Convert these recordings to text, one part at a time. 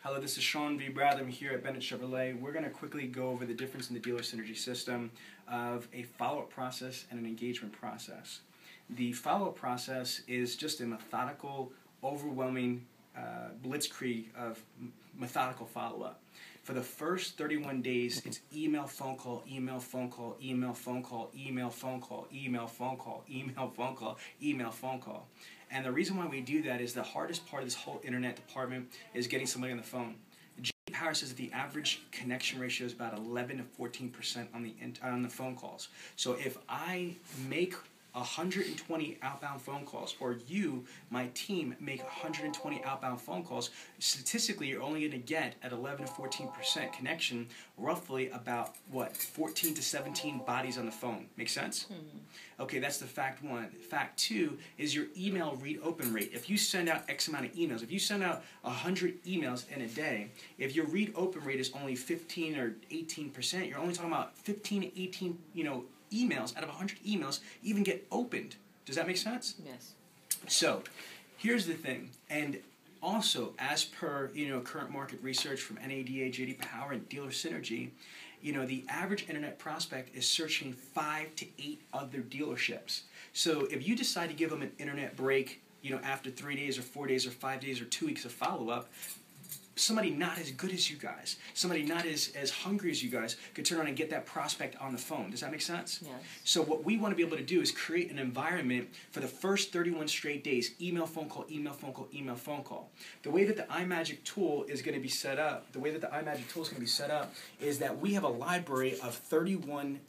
Hello, this is Sean V. Bradley. I'm here at Bennett Chevrolet. We're going to quickly go over the difference in the dealer synergy system of a follow-up process and an engagement process. The follow-up process is just a methodical, overwhelming blitzkrieg of methodical follow-up. For the first 31 days, it's email, phone call, email, phone call, email, phone call, email, phone call, email, phone call, email, phone call, email, phone call. And the reason why we do that is the hardest part of this whole internet department is getting somebody on the phone. J.D. Power says that the average connection ratio is about 11 to 14% on the phone calls. So if I make 120 outbound phone calls, or you, my team, make 120 outbound phone calls, statistically you're only going to get at 11 to 14% connection, roughly about, 14 to 17 bodies on the phone. Make sense? Okay, that's the fact one. Fact two is your email read-open rate. If you send out X amount of emails, if you send out 100 emails in a day, if your read-open rate is only 15 or 18%, you're only talking about 15 to 18, emails out of 100 emails even get opened. Does that make sense? Yes. So, here's the thing, and also as per current market research from NADA, J.D. Power, and Dealer Synergy, the average internet prospect is searching 5 to 8 other dealerships. So if you decide to give them an internet break, after 3 days or 4 days or 5 days or 2 weeks of follow-up, somebody not as good as you guys, somebody not as hungry as you guys could turn on and get that prospect on the phone. Does that make sense? Yes. So what we want to be able to do is create an environment for the first 31 straight days, email, phone call, email, phone call, email, phone call. The way that the iMagic tool is going to be set up, is that we have a library of 31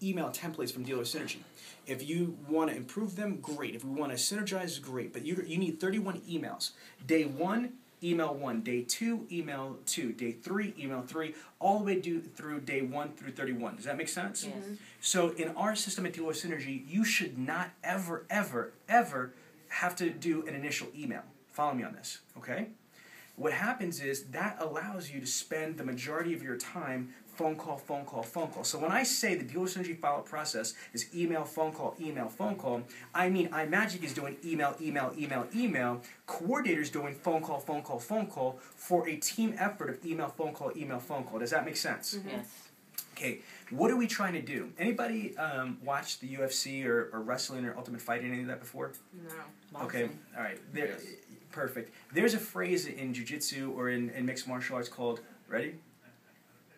email templates from Dealer Synergy. If you want to improve them, great. If we want to synergize, great. But you need 31 emails. Day 1, email 1, day 2, email 2, day 3, email 3, all the way through day 1 through 31. Does that make sense? Yes. So in our system at Dealer Synergy, you should not ever, ever, ever have to do an initial email. Follow me on this, okay? What happens is that allows you to spend the majority of your time phone call, phone call, phone call. So when I say the Dealer Synergy follow-up process is email, phone call, I mean iMagic is doing email, email, email, email. Coordinator's doing phone call, phone call, phone call for a team effort of email, phone call, email, phone call. Does that make sense? Mm-hmm. Yes. Okay, what are we trying to do? Anybody watch the UFC or wrestling or Ultimate Fighting, any of that before? No. Okay, all right. Yes. Perfect. There's a phrase in jiu-jitsu or in mixed martial arts called, ready?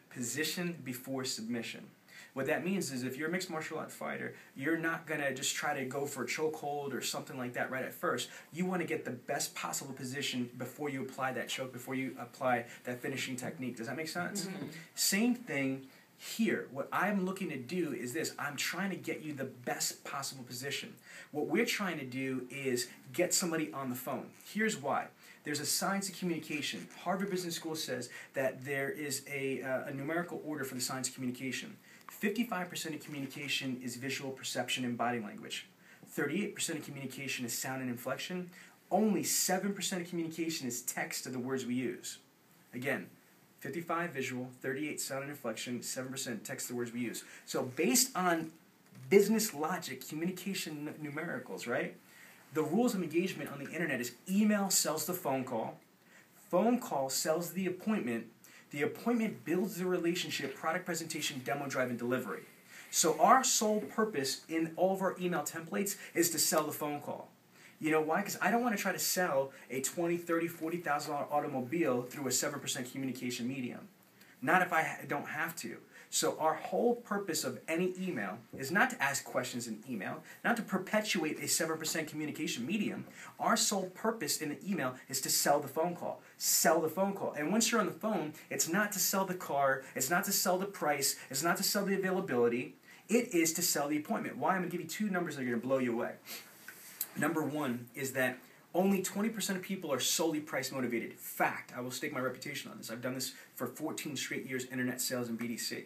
Position before submission. What that means is if you're a mixed martial art fighter, you're not going to just try to go for a chokehold or something like that right at first. You want to get the best possible position before you apply that choke, before you apply that finishing technique. Does that make sense? Mm-hmm. Same thing here. What I'm looking to do is this. I'm trying to get you the best possible position. What we're trying to do is get somebody on the phone. Here's why. There's a science of communication. Harvard Business School says that there is a numerical order for the science of communication. 55% of communication is visual perception and body language. 38% of communication is sound and inflection. Only 7% of communication is text of the words we use. Again, 55 visual, 38 sound and inflection, 7% text of the words we use. So based on business logic, communication numericals, right? The rules of engagement on the internet is email sells the phone call sells the appointment builds the relationship, product presentation, demo drive, and delivery. So our sole purpose in all of our email templates is to sell the phone call. You know why? Because I don't want to try to sell a $20,000, $30,000, $40,000 automobile through a 7% communication medium. Not if I don't have to. So our whole purpose of any email is not to ask questions in email, not to perpetuate a 7% communication medium. Our sole purpose in the email is to sell the phone call. Sell the phone call. And once you're on the phone, it's not to sell the car, it's not to sell the price, it's not to sell the availability. It is to sell the appointment. Why? I'm going to give you 2 numbers that are going to blow you away. Number 1 is that only 20% of people are solely price motivated. Fact. I will stake my reputation on this. I've done this for 14 straight years, internet sales and BDC.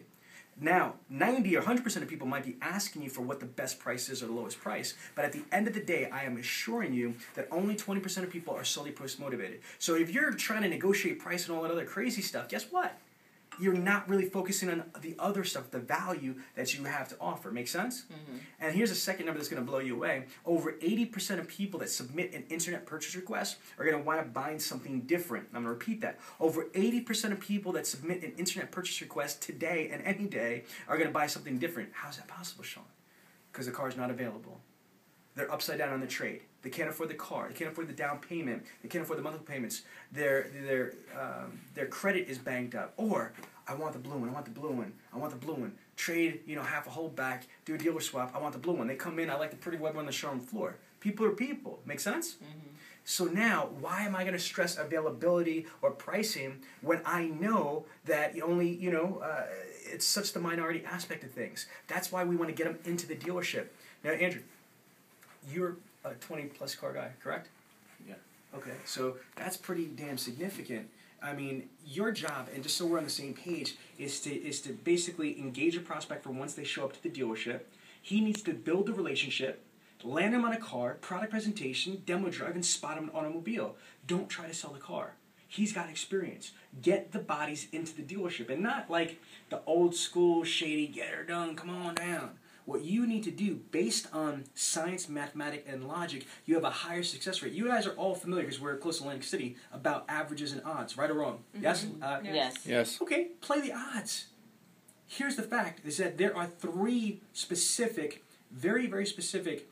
Now, 90 or 100% of people might be asking you for what the best price is or the lowest price, but at the end of the day, I am assuring you that only 20% of people are solely price motivated. So if you're trying to negotiate price and all that other crazy stuff, guess what? you're not really focusing on the other stuff, the value that you have to offer. Make sense? Mm-hmm. And here's a second number that's going to blow you away. Over 80% of people that submit an internet purchase request are going to wind up buying something different. I'm going to repeat that. Over 80% of people that submit an internet purchase request today and any day are going to buy something different. How's that possible, Sean? Because the car is not available. They're upside down on the trade. They can't afford the car. They can't afford the down payment. They can't afford the monthly payments. Their credit is banged up. Or, I want the blue one. I want the blue one. I want the blue one. Trade, half a hold back. Do a dealer swap. I want the blue one. They come in. I like the pretty white one on the showroom floor. People are people. Make sense? Mm-hmm. So now, why am I going to stress availability or pricing when I know that only, it's such the minority aspect of things? That's why we want to get them into the dealership. Now, Andrew, you're a 20-plus car guy, correct? Yeah. Okay, so that's pretty damn significant. I mean, your job, and just so we're on the same page, is to basically engage a prospect for once they show up to the dealership. He needs to build the relationship, land him on a car, product presentation, demo drive, and spot him an automobile. Don't try to sell the car. He's got experience. Get the bodies into the dealership, and not like the old school, shady, get her done, come on down. What you need to do, based on science, mathematics, and logic, you have a higher success rate. You guys are all familiar, because we're close to Atlantic City, about averages and odds, right or wrong? Mm-hmm. Yes? Yes. Yes. Okay, play the odds. Here's the fact, is that there are three specific, very, very specific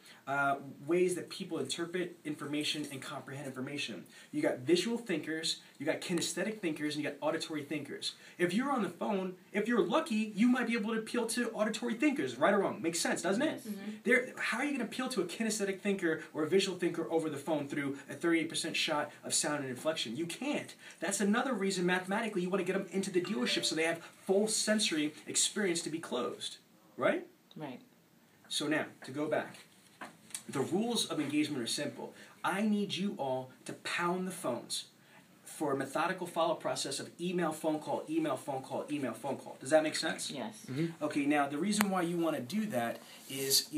ways that people interpret information and comprehend information. You got visual thinkers, you got kinesthetic thinkers, and you got auditory thinkers. If you're on the phone, if you're lucky, you might be able to appeal to auditory thinkers, right or wrong. Makes sense, doesn't it? Mm-hmm. How are you going to appeal to a kinesthetic thinker or a visual thinker over the phone through a 38% shot of sound and inflection? You can't. That's another reason mathematically you want to get them into the dealership so they have full sensory experience to be closed, right? Right. So now, to go back. The rules of engagement are simple. I need you all to pound the phones for a methodical follow-up process of email, phone call, email, phone call, email, phone call. Does that make sense? Yes. Mm-hmm. Okay, now the reason why you want to do that is,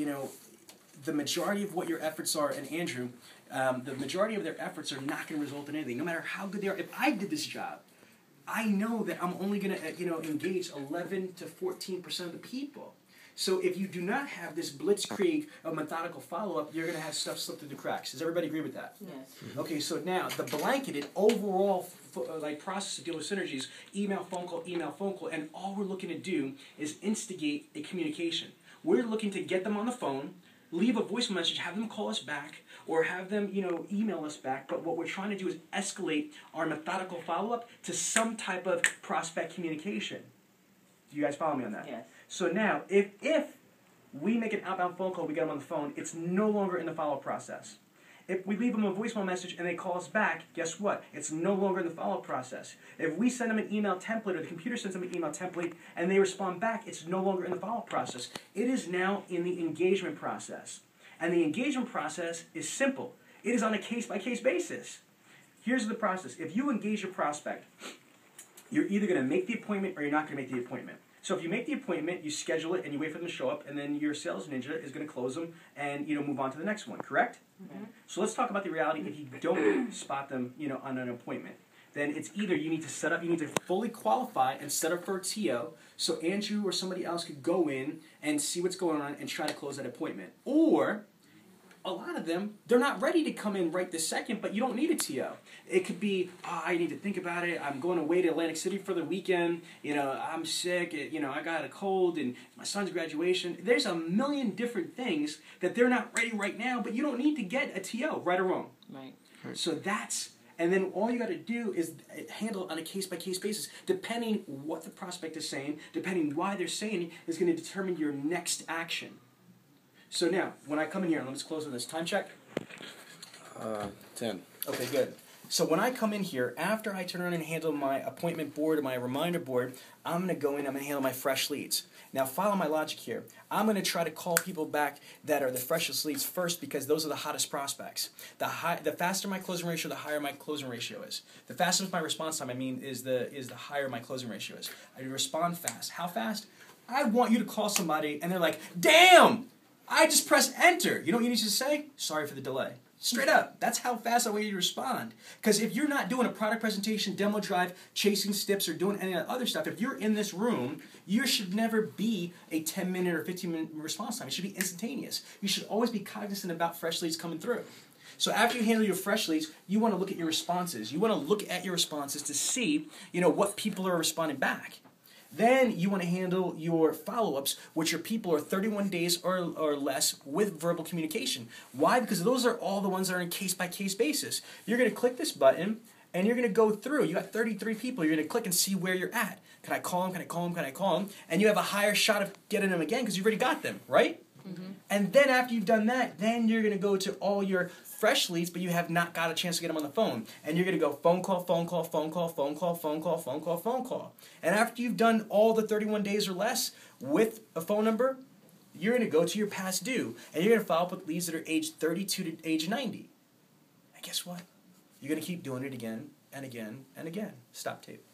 the majority of what your efforts are, and Andrew, the majority of their efforts are not going to result in anything, no matter how good they are. If I did this job, I know that I'm only going to, engage 11 to 14% of the people. So if you do not have this blitzkrieg of methodical follow-up, you're going to have stuff slip through the cracks. Does everybody agree with that? Yes. Okay, so now the blanketed overall process of dealer synergies, email, phone call, and all we're looking to do is instigate a communication. We're looking to get them on the phone, leave a voice message, have them call us back, or have them, email us back. But what we're trying to do is escalate our methodical follow-up to some type of prospect communication. Do you guys follow me on that? Yes. So now, if we make an outbound phone call, we get them on the phone, it's no longer in the follow-up process. If we leave them a voicemail message and they call us back, guess what? It's no longer in the follow-up process. If we send them an email template or the computer sends them an email template and they respond back, it's no longer in the follow-up process. It is now in the engagement process. And the engagement process is simple. It is on a case-by-case basis. Here's the process. If you engage your prospect, you're either going to make the appointment or you're not going to make the appointment. So if you make the appointment, you schedule it, and you wait for them to show up, and then your sales ninja is going to close them and move on to the next one, correct? Mm-hmm. So let's talk about the reality. If you don't spot them on an appointment, then it's either you need to fully qualify and set up for a TO so Andrew or somebody else could go in and see what's going on and try to close that appointment. Or a lot of them, they're not ready to come in right this second, but you don't need a TO. It could be, I need to think about it. I'm going away to Atlantic City for the weekend. I'm sick. I got a cold and my son's graduation. There's a million different things that they're not ready right now, but you don't need to get a TO, right or wrong. Right. So and then all you got to do is handle it on a case-by-case basis. Depending what the prospect is saying, depending why they're saying it, is going to determine your next action. So now, when I come in here, let's close on this. Time check? 10. Okay, good. So when I come in here, after I turn around and handle my appointment board or my reminder board, I'm going to go in, I'm going to handle my fresh leads. Now follow my logic here. I'm going to try to call people back that are the freshest leads first because those are the hottest prospects. The faster my closing ratio, the higher my closing ratio is. The faster my response time, is the higher my closing ratio is. I respond fast. How fast? I want you to call somebody and they're like, damn! I just pressed enter. You know what you need to say? Sorry for the delay. Straight up. That's how fast I want you to respond. Because if you're not doing a product presentation, demo drive, chasing steps, or doing any of that other stuff, if you're in this room, you should never be a 10-minute or 15-minute response time. It should be instantaneous. You should always be cognizant about fresh leads coming through. So after you handle your fresh leads, you want to look at your responses. You want to look at your responses to see, what people are responding back. Then you want to handle your follow-ups, which are people who are 31 days or less with verbal communication. Why? Because those are all the ones that are in case-by-case basis. You're going to click this button, and you're going to go through. You got 33 people. You're going to click and see where you're at. Can I call them? Can I call them? Can I call them? And you have a higher shot of getting them again because you've already got them, right? Mm-hmm. And then after you've done that, then you're going to go to all your fresh leads, but you have not got a chance to get them on the phone. And you're going to go phone call, phone call, phone call, phone call, phone call, phone call, phone call. And after you've done all the 31 days or less with a phone number, you're going to go to your past due, and you're going to follow up with leads that are age 32 to age 90. And guess what? You're going to keep doing it again and again and again. Stop tape.